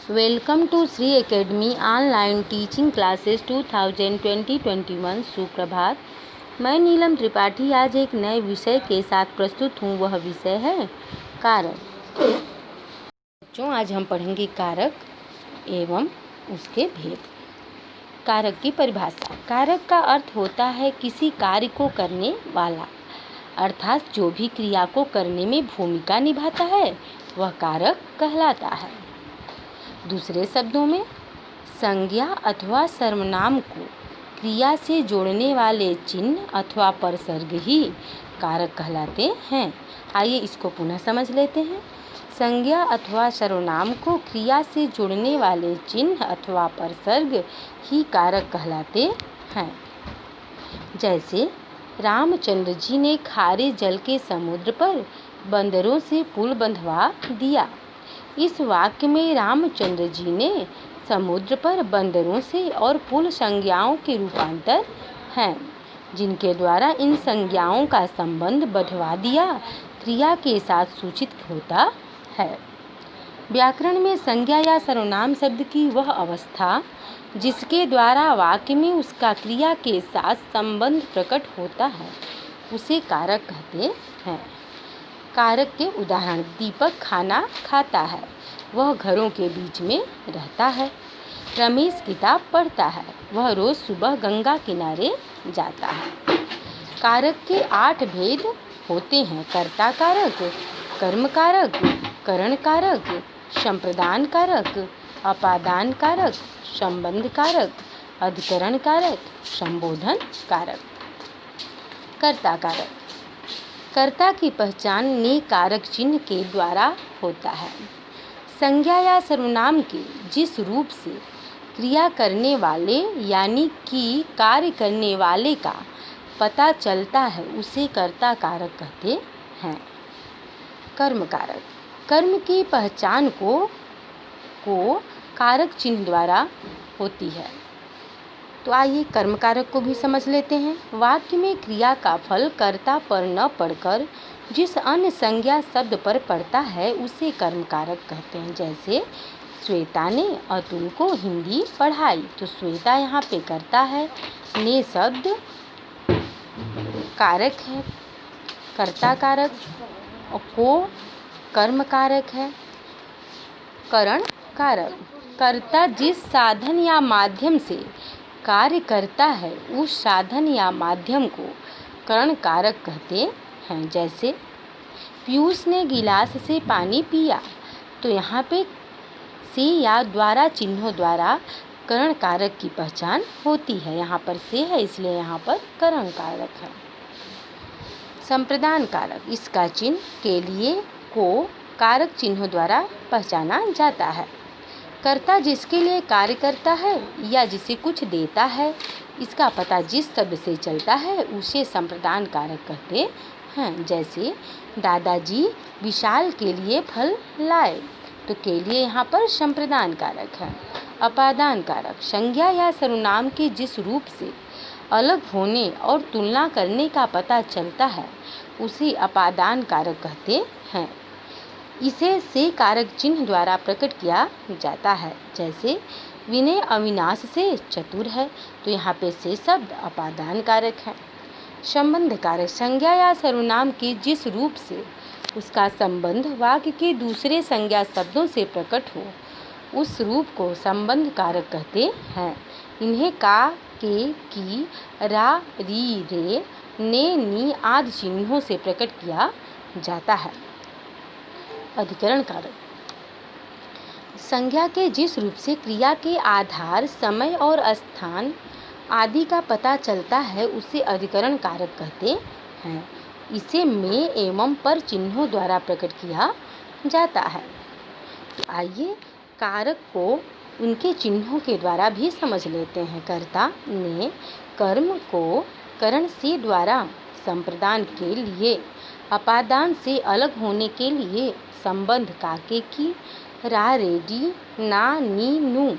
Welcome to Shri academy online teaching classes 2020-21। सुप्रभात। मैं नीलम त्रिपाठी आज एक नए विषय के साथ प्रस्तुत हूँ। वह विषय है कारक। बच्चों, आज हम पढ़ेंगे कारक एवं उसके भेद। कारक की परिभाषा। कारक का अर्थ होता है किसी कार्य को करने वाला, अर्थात जो भी क्रिया को करने में भूमिका निभाता है वह कारक कहलाता है। दूसरे शब्दों में, संज्ञा अथवा सर्वनाम को क्रिया से जोड़ने वाले चिन्ह अथवा परसर्ग ही कारक कहलाते हैं। आइए इसको पुनः समझ लेते हैं। संज्ञा अथवा सर्वनाम को क्रिया से जोड़ने वाले चिन्ह अथवा परसर्ग ही कारक कहलाते हैं। जैसे रामचंद्र जी ने खारे जल के समुद्र पर बंदरों से पुल बंधवा दिया। इस वाक्य में रामचंद्र जी ने समुद्र पर बंदरों से और पुल संज्ञाओं के रूपांतर हैं, जिनके द्वारा इन संज्ञाओं का संबंध बढ़वा दिया क्रिया के साथ सूचित होता है। व्याकरण में संज्ञा या सर्वनाम शब्द की वह अवस्था जिसके द्वारा वाक्य में उसका क्रिया के साथ संबंध प्रकट होता है उसे कारक कहते हैं। कारक के उदाहरण: दीपक खाना खाता है, वह घरों के बीच में रहता है। रमेश किताब पढ़ता है, वह रोज सुबह गंगा किनारे जाता है। कारक के 8 भेद होते हैं: कर्ता कारक, कर्म कारक, करण कारक, संप्रदान कारक, अपादान कारक, संबंध कारक, अधिकरण कारक, संबोधन कारक। कर्ता कारक। कर्ता की पहचान ने कारक चिन्ह के द्वारा होता है। संज्ञा या सर्वनाम के जिस रूप से क्रिया करने वाले यानी कि कार्य करने वाले का पता चलता है उसे कर्ता कारक कहते हैं। कर्म कारक। कर्म की पहचान को कारक चिन्ह द्वारा होती है। तो आइए कर्म कारक को भी समझ लेते हैं। वाक्य में क्रिया का फल कर्ता पर न पड़कर जिस अन्य संज्ञा शब्द पर पड़ता है उसे कर्म कारक कहते हैं। जैसे श्वेता ने अतुल को हिंदी पढ़ाई, तो श्वेता यहाँ पे कर्ता है, ने शब्द कारक है, कर्ता कारक, और को कर्म कारक है। करण कारक। कर्ता जिस साधन या माध्यम से कार्य करता है उस साधन या माध्यम को करण कारक कहते हैं। जैसे पीयूष ने गिलास से पानी पिया, तो यहाँ पे से या द्वारा चिन्हों द्वारा करण कारक की पहचान होती है। यहाँ पर से है इसलिए यहाँ पर करण कारक है। संप्रदान कारक। इसका चिन्ह के लिए को कारक चिन्हों द्वारा पहचाना जाता है। कर्ता जिसके लिए कार्य करता है या जिसे कुछ देता है, इसका पता जिस शब्द से चलता है उसे संप्रदान कारक कहते हैं। जैसे दादाजी विशाल के लिए फल लाए, तो के लिए यहाँ पर संप्रदान कारक है। अपादान कारक। संज्ञा या सर्वनाम के जिस रूप से अलग होने और तुलना करने का पता चलता है उसे अपादान कारक कहते हैं। इसे से कारक चिन्ह द्वारा प्रकट किया जाता है। जैसे विनय अविनाश से चतुर है, तो यहाँ पे से शब्द अपादान कारक है। संबंध कारक। संज्ञा या सर्वनाम के जिस रूप से उसका संबंध वाक्य के दूसरे संज्ञा शब्दों से प्रकट हो उस रूप को संबंध कारक कहते हैं। इन्हें का, के, की, रा, री, रे, ने, नी आदि चिन्हों से प्रकट किया जाता है। अधिकरण कारक। संज्ञा के जिस रूप से क्रिया के आधार, समय और स्थान आदि का पता चलता है उसे अधिकरण कारक कहते हैं। इसे में एवं पर चिन्हों द्वारा प्रकट किया जाता है। तो आइए कारक को उनके चिन्हों के द्वारा भी समझ लेते हैं। कर्ता ने कर्म को करण से द्वारा संप्रदान के लिए, अपादान से अलग होने के लिए संबंध काके की, रा, रेडी, ना, नी, नू,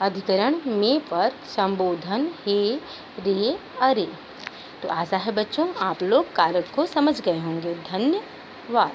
अधिकरण में पर, संबोधन हे, रे, अरे। तो आशा है बच्चों आप लोग कारक को समझ गए होंगे। धन्यवाद।